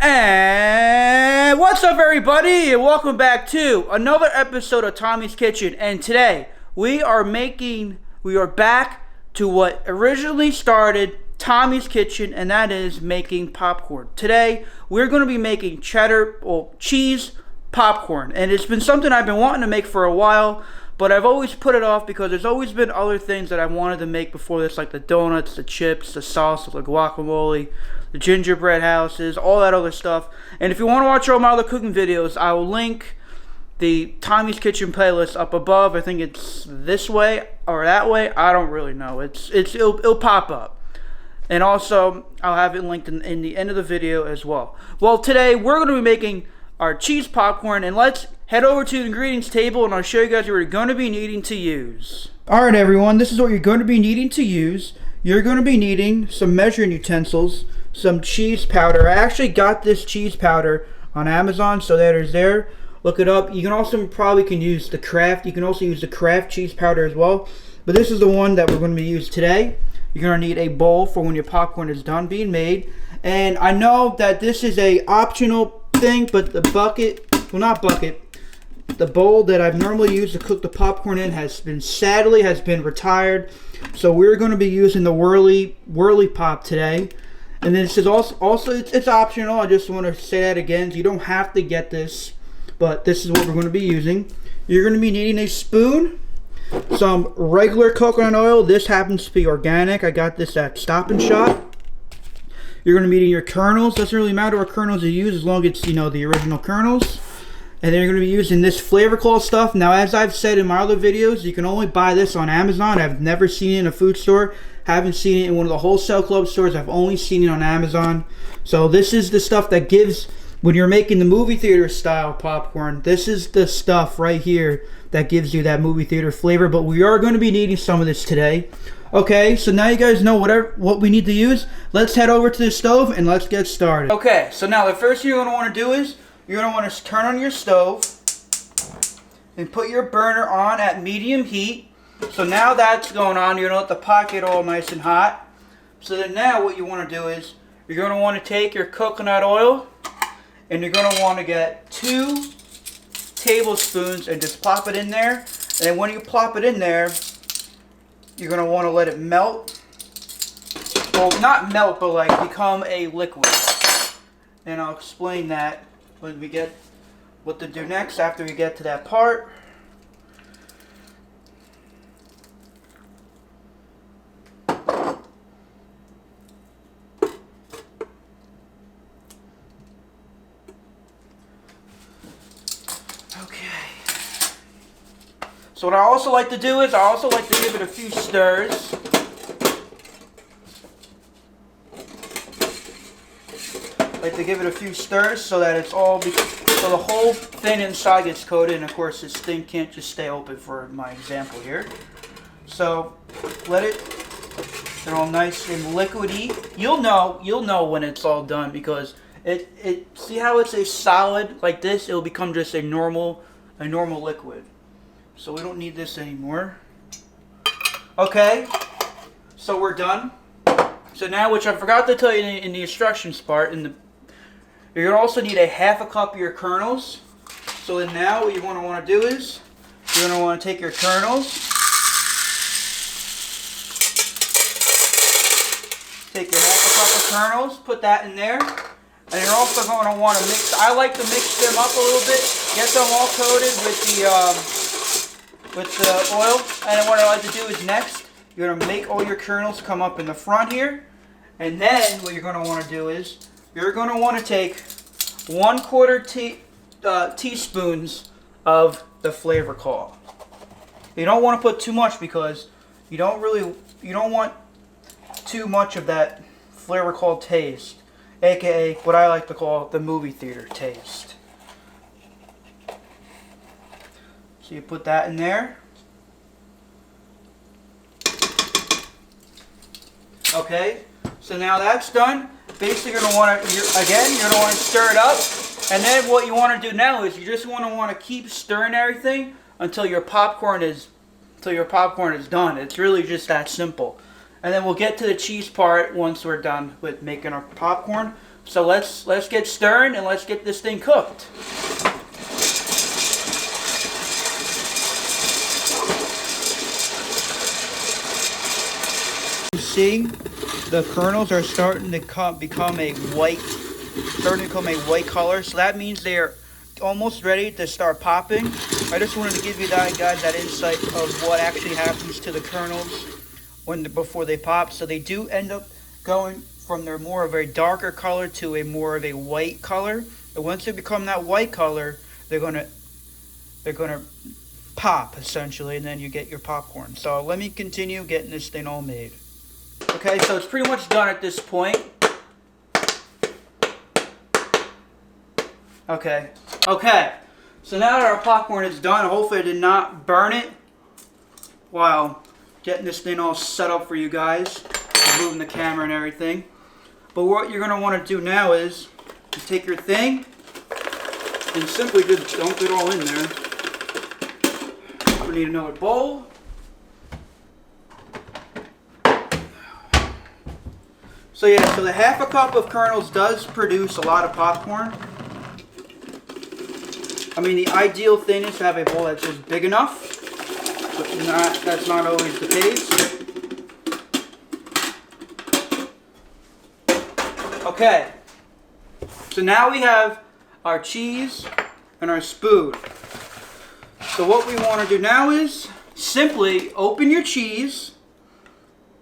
And what's up, everybody, and welcome back to another episode of Tommy's Kitchen. And today we are back to what originally started Tommy's Kitchen, and that is making popcorn. Today we're going to be making cheese popcorn, and it's been something I've been wanting to make for a while, but I've always put it off because there's always been other things that I wanted to make before this, like the donuts, the chips, the salsa, the guacamole, the gingerbread houses, all that other stuff. And if you want to watch all my other cooking videos, I will link the Tommy's Kitchen playlist up above. I think it's this way or that way. I don't really know. It'll pop up. And also, I'll have it linked in the end of the video as well. Well, today we're going to be making our cheese popcorn, and let's head over to the ingredients table and I'll show you guys what you're going to be needing to use. Alright everyone, this is what you're going to be needing to use. You're going to be needing some measuring utensils, some cheese powder. I actually got this cheese powder on Amazon, so that is there. Look it up. You can also probably use the Kraft. You can also use the Kraft cheese powder as well. But this is the one that we're going to be using today. You're going to need a bowl for when your popcorn is done being made. And I know that this is a optional thing, but the bowl that I've normally used to cook the popcorn in sadly has been retired. So we're going to be using the Whirly Pop today. And then it says also it's optional. I just want to say that again. You don't have to get this, but this is what we're going to be using. You're going to be needing a spoon, some regular coconut oil. This happens to be organic. I got this at Stop and Shop. You're going to be needing your kernels. Doesn't really matter what kernels you use as long as it's, the original kernels. And then you're going to be using this Flavor Claw stuff. Now, as I've said in my other videos, you can only buy this on Amazon. I've never seen it in a food store. Haven't seen it in one of the wholesale club stores. I've only seen it on Amazon. So this is the stuff that gives, when you're making the movie theater style popcorn, this is the stuff right here that gives you that movie theater flavor. But we are going to be needing some of this today. Okay, so now you guys know what we need to use. Let's head over to the stove and let's get started. Okay, so now the first thing you're going to want to do is you're going to want to turn on your stove and put your burner on at medium heat. So now that's going on, you're going to let the pot get all nice and hot. So then now what you want to do is you're going to want to take your coconut oil and you're going to want to get 2 tablespoons and just plop it in there. And then when you plop it in there, you're going to want to let it melt. Well, not melt, but like become a liquid. And I'll explain that when we get what to do next after we get to that part. So what I also like to do is I also like to give it a few stirs. So that it's all, so the whole thing inside gets coated, and of course this thing can't just stay open for my example here. So let it get all nice and liquidy. You'll know when it's all done because it see how it's a solid like this, it'll become just a normal liquid. So we don't need this anymore. Okay, so we're done. So now, which I forgot to tell you in the instructions part, you're going to also need a half a cup of your kernels. So then now what you want to do is, you're going to want to take your kernels, take your half a cup of kernels, put that in there. And you're also going to want to mix, I like to mix them up a little bit, get them all coated with the oil. And then what I like to do is next, you're going to make all your kernels come up in the front here. And then what you're going to want to do is, you're going to want to take 1/4 teaspoons of the Flavor Claw. You don't want to put too much because you don't want too much of that Flavor Claw taste, aka what I like to call the movie theater taste. So you put that in there. Okay, so now that's done. Basically, you're going to want to stir it up. And then what you want to do now is you just want to keep stirring everything until your popcorn is done. It's really just that simple. And then we'll get to the cheese part once we're done with making our popcorn. So let's get stirring and let's get this thing cooked. You see, the kernels are starting to become a white color. So that means they're almost ready to start popping. I just wanted to give you guys that insight of what actually happens to the kernels before they pop. So they do end up going from their more of a darker color to a more of a white color. And once they become that white color, they're gonna pop essentially, and then you get your popcorn. So let me continue getting this thing all made. Okay, so it's pretty much done at this point. Okay, so now that our popcorn is done, hopefully I did not burn it while getting this thing all set up for you guys, moving the camera and everything. But what you're going to want to do now is you take your thing and simply just dump it all in there. We need another bowl. So yeah, so the half a cup of kernels does produce a lot of popcorn. I mean, the ideal thing is to have a bowl that's just big enough, but that's not always the case. Okay, so now we have our cheese and our spoon. So what we want to do now is simply open your cheese,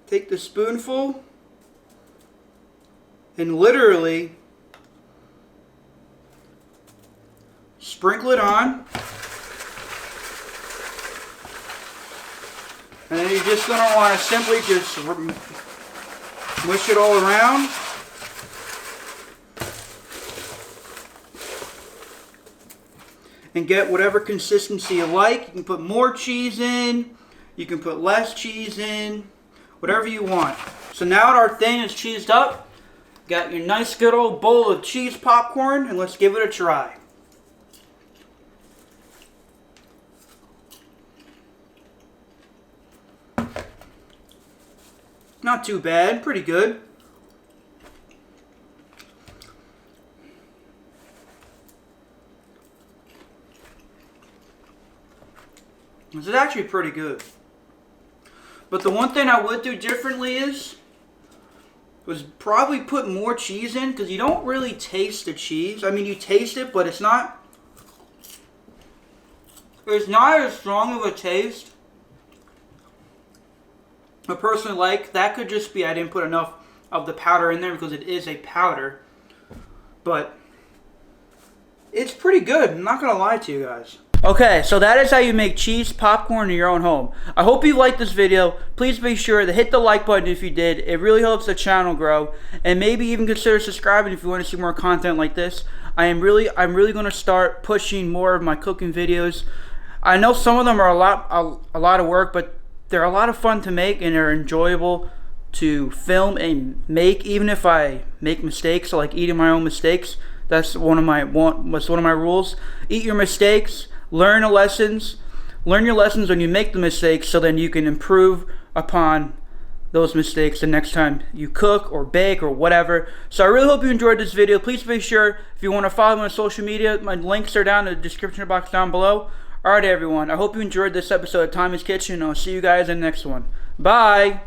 take the spoonful, and literally sprinkle it on. And then you're just going to want to simply just mush it all around. And get whatever consistency you like. You can put more cheese in. You can put less cheese in. Whatever you want. So now that our thing is cheesed up, got your nice good old bowl of cheese popcorn, and let's give it a try. Not too bad, pretty good. This is actually pretty good. But the one thing I would do differently was probably put more cheese in, because you don't really taste the cheese. I mean, you taste it, but it's not as strong of a taste. I personally like that. Could just be I didn't put enough of the powder in there because it is a powder. But it's pretty good. I'm not going to lie to you guys. Okay, so that is how you make cheese popcorn in your own home. I hope you liked this video. Please be sure to hit the like button if you did. It really helps the channel grow. And maybe even consider subscribing if you want to see more content like this. I'm really going to start pushing more of my cooking videos. I know some of them are a lot of work, but they're a lot of fun to make, and they're enjoyable to film and make, even if I make mistakes. So like eating my own mistakes. That's one of my rules. Eat your mistakes. Learn your lessons when you make the mistakes, so then you can improve upon those mistakes the next time you cook or bake or whatever. So I really hope you enjoyed this video. Please be sure, if you want to follow me on social media, my links are down in the description box down below. Alright everyone, I hope you enjoyed this episode of Tommy's Kitchen, and I'll see you guys in the next one. Bye!